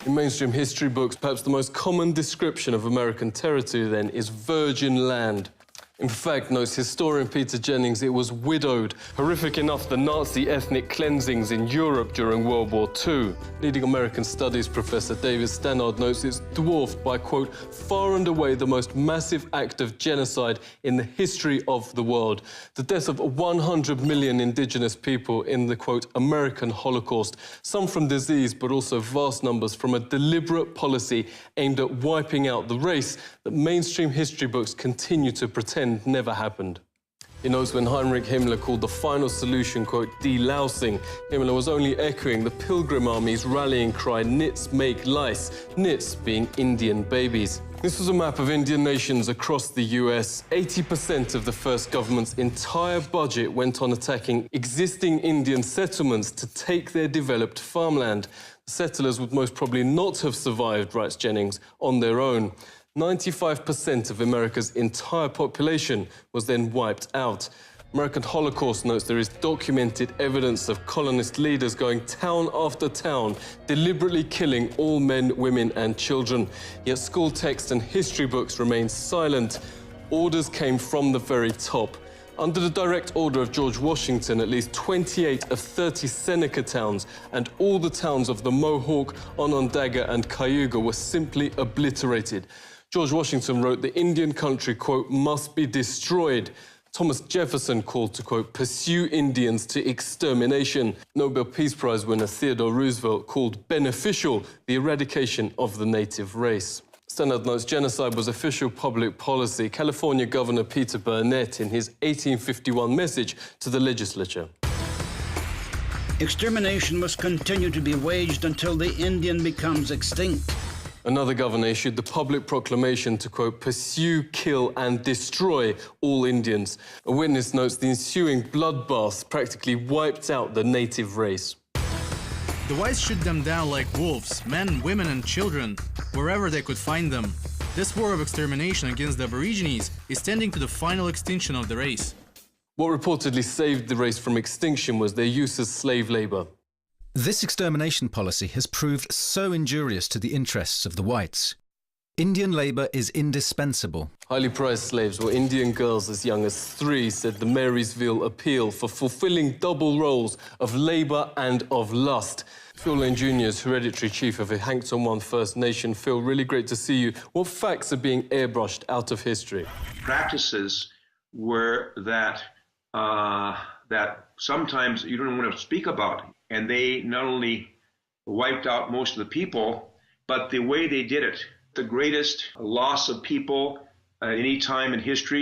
In mainstream history books, perhaps the most common description of American territory then is virgin land. In fact, notes historian Peter Jennings, it was widowed. Horrific enough, the Nazi ethnic cleansings in Europe during World War II. Leading American studies professor David Stannard notes it's dwarfed by, quote, far and away the most massive act of genocide in the history of the world. The death of 100 million indigenous people in the, quote, American Holocaust. Some from disease, but also vast numbers from a deliberate policy aimed at wiping out the race that mainstream history books continue to pretend never happened. He notes when Heinrich Himmler called the final solution, quote, delousing, Himmler was only echoing the Pilgrim Army's rallying cry, nits make lice, nits being Indian babies. This was a map of Indian nations across the US. 80% of the first government's entire budget went on attacking existing Indian settlements to take their developed farmland. The settlers would most probably not have survived, writes Jennings, on their own. 95% of America's entire population was then wiped out. American Holocaust notes there is documented evidence of colonist leaders going town after town, deliberately killing all men, women and children. Yet school texts and history books remain silent. Orders came from the very top. Under the direct order of George Washington, at least 28 of 30 Seneca towns and all the towns of the Mohawk, Onondaga and Cayuga were simply obliterated. George Washington wrote the Indian country, quote, must be destroyed. Thomas Jefferson called to, quote, pursue Indians to extermination. Nobel Peace Prize winner Theodore Roosevelt called beneficial the eradication of the native race. Stannard notes genocide was official public policy. California Governor Peter Burnett in his 1851 message to the legislature. Extermination must continue to be waged until the Indian becomes extinct. Another governor issued the public proclamation to, quote, pursue, kill and destroy all Indians. A witness notes the ensuing bloodbaths practically wiped out the native race. The whites shoot them down like wolves, men, women and children, wherever they could find them. This war of extermination against the Aborigines is tending to the final extinction of the race. What reportedly saved the race from extinction was their use as slave labour. This extermination policy has proved so injurious to the interests of the whites. Indian labour is indispensable. Highly prized slaves were Indian girls as young as 3, said the Marysville Appeal, for fulfilling double roles of labour and of lust. Phil Lane Jr. is hereditary chief of the Hankton One First Nation. Phil, really great to see you. What facts are being airbrushed out of history? Practices were that sometimes you don't want to speak about. And they not only wiped out most of the people, but the way they did it, the greatest loss of people at any time in history.